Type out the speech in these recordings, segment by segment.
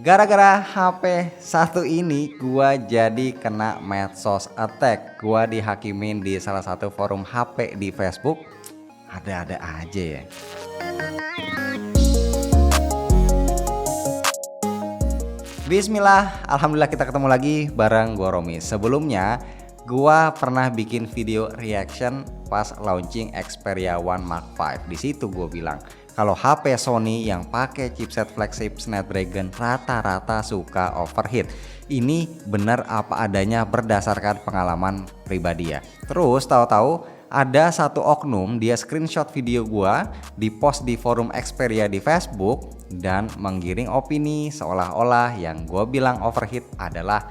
Gara-gara HP satu ini gua jadi kena medsos attack. Gua dihakimin di salah satu forum HP di Facebook. Ada-ada aja ya. Bismillah, alhamdulillah kita ketemu lagi bareng gua Romi. Sebelumnya gua pernah bikin video reaction pas launching Xperia One Mark V. Di situ gua bilang kalau HP Sony yang pakai chipset flagship Snapdragon rata-rata suka overheat. Ini benar apa adanya berdasarkan pengalaman pribadi ya. Terus tahu-tahu ada satu oknum dia screenshot video gua di post di forum Xperia di Facebook dan menggiring opini seolah-olah yang gua bilang overheat adalah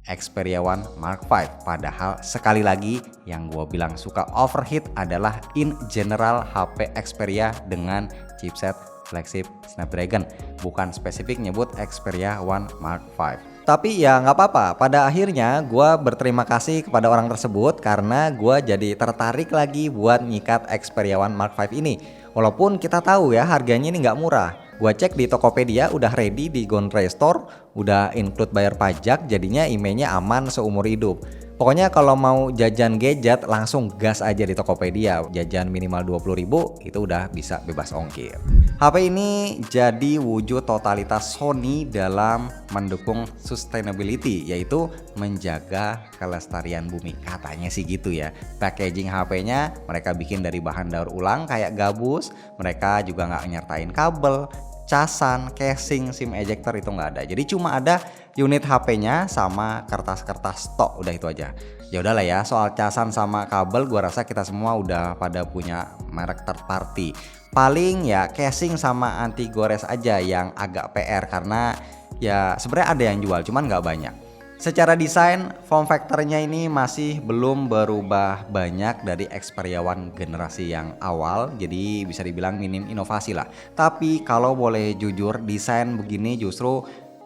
Xperia One Mark V. Padahal sekali lagi yang gue bilang suka overheat adalah in general HP Xperia dengan chipset flagship Snapdragon, bukan spesifik nyebut Xperia One Mark V. Tapi ya nggak apa-apa, pada akhirnya gue berterima kasih kepada orang tersebut karena gue jadi tertarik lagi buat nyikat Xperia One Mark V ini. Walaupun kita tahu ya harganya ini nggak murah. Gua cek di Tokopedia udah ready di Gondray Store, udah include bayar pajak, jadinya emailnya aman seumur hidup. Pokoknya kalau mau jajan gadget langsung gas aja di Tokopedia, jajan minimal 20.000 itu udah bisa bebas ongkir. HP ini jadi wujud totalitas Sony dalam mendukung sustainability, yaitu menjaga kelestarian bumi, katanya sih gitu ya. Packaging HP-nya mereka bikin dari bahan daur ulang kayak gabus, mereka juga nggak nyertain kabel, casan, casing, SIM ejector itu nggak ada. Jadi cuma ada unit HP-nya sama kertas-kertas stok, udah itu aja. Ya udahlah ya, soal casan sama kabel gua rasa kita semua udah pada punya merek third party. Paling ya casing sama anti gores aja yang agak PR karena ya sebenarnya ada yang jual cuman nggak banyak. Secara desain, form factornya ini masih belum berubah banyak dari Xperia One generasi yang awal, jadi bisa dibilang minim inovasi lah. Tapi kalau boleh jujur, desain begini justru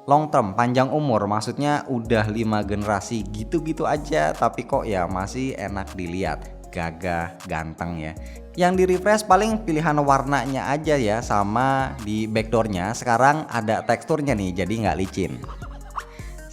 long term, panjang umur, maksudnya udah 5 generasi gitu-gitu aja, tapi kok ya masih enak dilihat, gagah, ganteng ya. Yang di refresh paling pilihan warnanya aja ya, sama di backdoornya sekarang ada teksturnya nih, jadi nggak licin.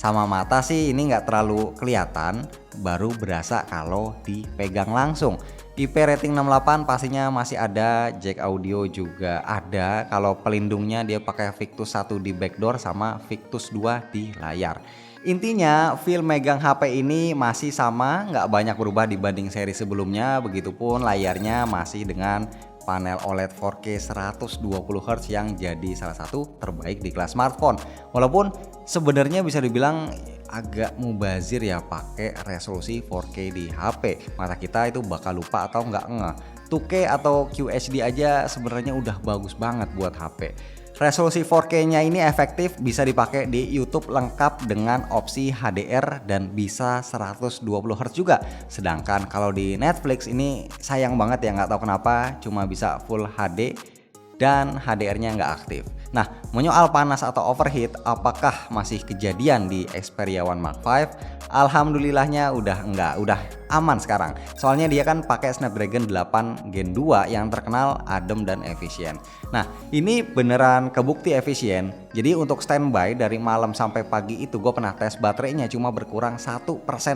Sama mata sih ini nggak terlalu kelihatan, baru berasa kalau dipegang langsung. IP rating 68 pastinya masih ada, jack audio juga ada. Kalau pelindungnya dia pakai Victus 1 di backdoor sama Victus 2 di layar. Intinya feel megang HP ini masih sama, nggak banyak berubah dibanding seri sebelumnya. Begitupun layarnya masih dengan panel OLED 4K 120Hz yang jadi salah satu terbaik di kelas smartphone. Walaupun sebenarnya bisa dibilang agak mubazir ya pakai resolusi 4K di HP. Mata kita itu bakal lupa atau nggak ngeh. 2K atau QHD aja sebenarnya udah bagus banget buat HP. Resolusi 4K-nya ini efektif, bisa dipakai di YouTube lengkap dengan opsi HDR dan bisa 120Hz juga. Sedangkan kalau di Netflix ini sayang banget ya, nggak tahu kenapa cuma bisa Full HD dan HDR-nya nggak aktif. Nah, menyoal panas atau overheat, apakah masih kejadian di Xperia One Mark V? Alhamdulillahnya udah enggak, udah aman sekarang. Soalnya dia kan pakai Snapdragon 8 Gen 2 yang terkenal adem dan efisien. Nah, ini beneran kebukti efisien. Jadi untuk standby dari malam sampai pagi itu gue pernah tes baterainya cuma berkurang 1%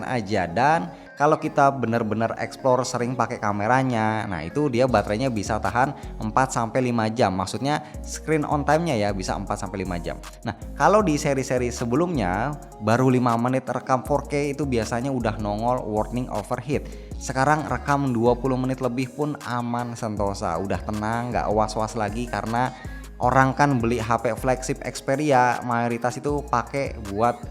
aja. Dan kalau kita bener-bener explore sering pakai kameranya, nah itu dia baterainya bisa tahan 4-5 jam. Maksudnya screen on time-nya ya bisa 4-5 jam. Nah, kalau di seri-seri sebelumnya baru 5 menit rekam 4K itu biasanya udah nongol warning overheat. Sekarang rekam 20 menit lebih pun aman sentosa, udah tenang, nggak was-was lagi karena orang kan beli HP flagship Xperia mayoritas itu pakai buat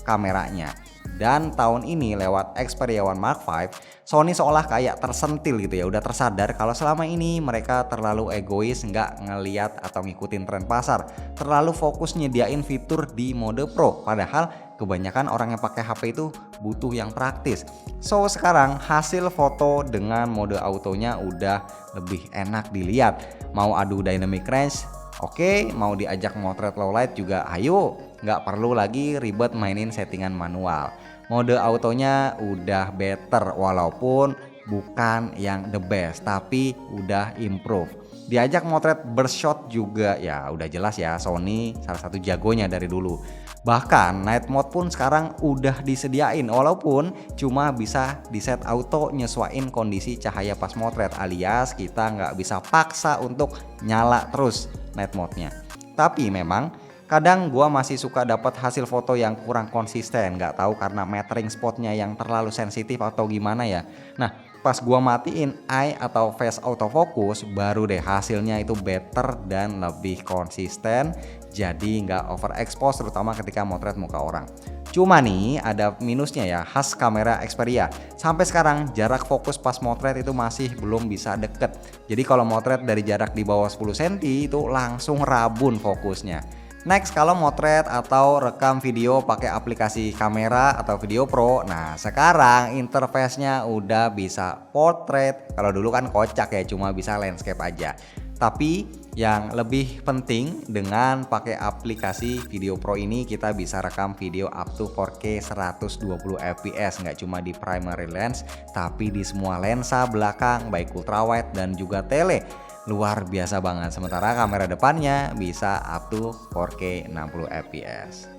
kameranya. Dan tahun ini lewat Xperia One Mark V, Sony seolah kayak tersentil gitu ya, udah tersadar kalau selama ini mereka terlalu egois, nggak ngeliat atau ngikutin tren pasar, terlalu fokus nyediain fitur di mode Pro, padahal kebanyakan orang yang pakai HP itu butuh yang praktis. So sekarang hasil foto dengan mode autonya udah lebih enak dilihat, mau adu dynamic range oke, mau diajak motret low light juga ayo, nggak perlu lagi ribet mainin settingan manual. Mode autonya udah better walaupun bukan yang the best tapi udah improve. Diajak motret bershot juga, ya udah jelas ya Sony salah satu jagonya dari dulu. Bahkan night mode pun sekarang udah disediain, walaupun cuma bisa di set auto nyesuaiin kondisi cahaya pas motret, alias kita nggak bisa paksa untuk nyala terus night mode-nya. Tapi memang kadang gua masih suka dapat hasil foto yang kurang konsisten, nggak tahu karena metering spotnya yang terlalu sensitif atau gimana ya. Nah, pas gua matiin eye atau face autofocus, baru deh hasilnya itu better dan lebih konsisten, jadi nggak overexpose terutama ketika motret muka orang. Cuma nih ada minusnya ya, khas kamera Xperia. Sampai sekarang jarak fokus pas motret itu masih belum bisa deket. Jadi kalau motret dari jarak di bawah 10 cm itu langsung rabun fokusnya. Next, kalau motret atau rekam video pakai aplikasi kamera atau Video Pro, nah sekarang interface-nya udah bisa portrait. Kalau dulu kan kocak ya, cuma bisa landscape aja. Tapi yang lebih penting, dengan pakai aplikasi Video Pro ini kita bisa rekam video up to 4K 120 fps, nggak cuma di primary lens tapi di semua lensa belakang baik ultrawide dan juga tele. Luar biasa banget, sementara kamera depannya bisa up to 4K 60 fps.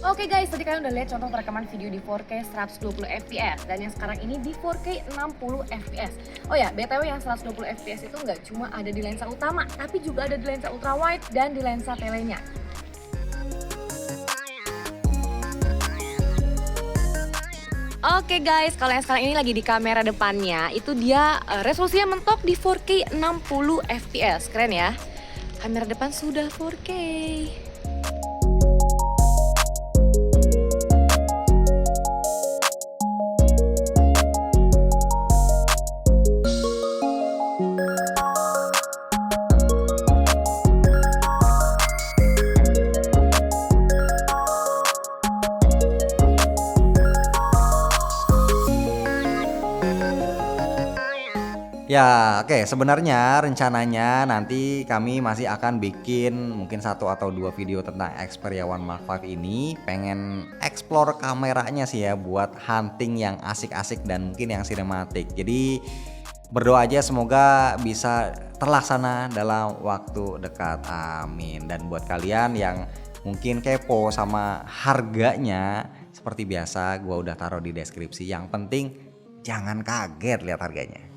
Oke guys, tadi kalian udah lihat contoh perekaman video di 4K 120 fps dan yang sekarang ini di 4K 60 fps. Oh ya, BTW yang 120 fps itu nggak cuma ada di lensa utama, tapi juga ada di lensa ultrawide dan di lensa telenya. Oke guys, kalau yang sekarang ini lagi di kamera depannya, itu dia resolusinya mentok di 4K 60 fps. Keren ya? Kamera depan sudah 4K. Ya, oke. Sebenarnya rencananya nanti kami masih akan bikin mungkin 1 atau 2 video tentang Xperia One Mark V ini. Pengen explore kameranya sih ya buat hunting yang asik-asik dan mungkin yang sinematik. Jadi berdoa aja semoga bisa terlaksana dalam waktu dekat. Amin. Dan buat kalian yang mungkin kepo sama harganya, seperti biasa gua udah taruh di deskripsi. Yang penting jangan kaget lihat harganya.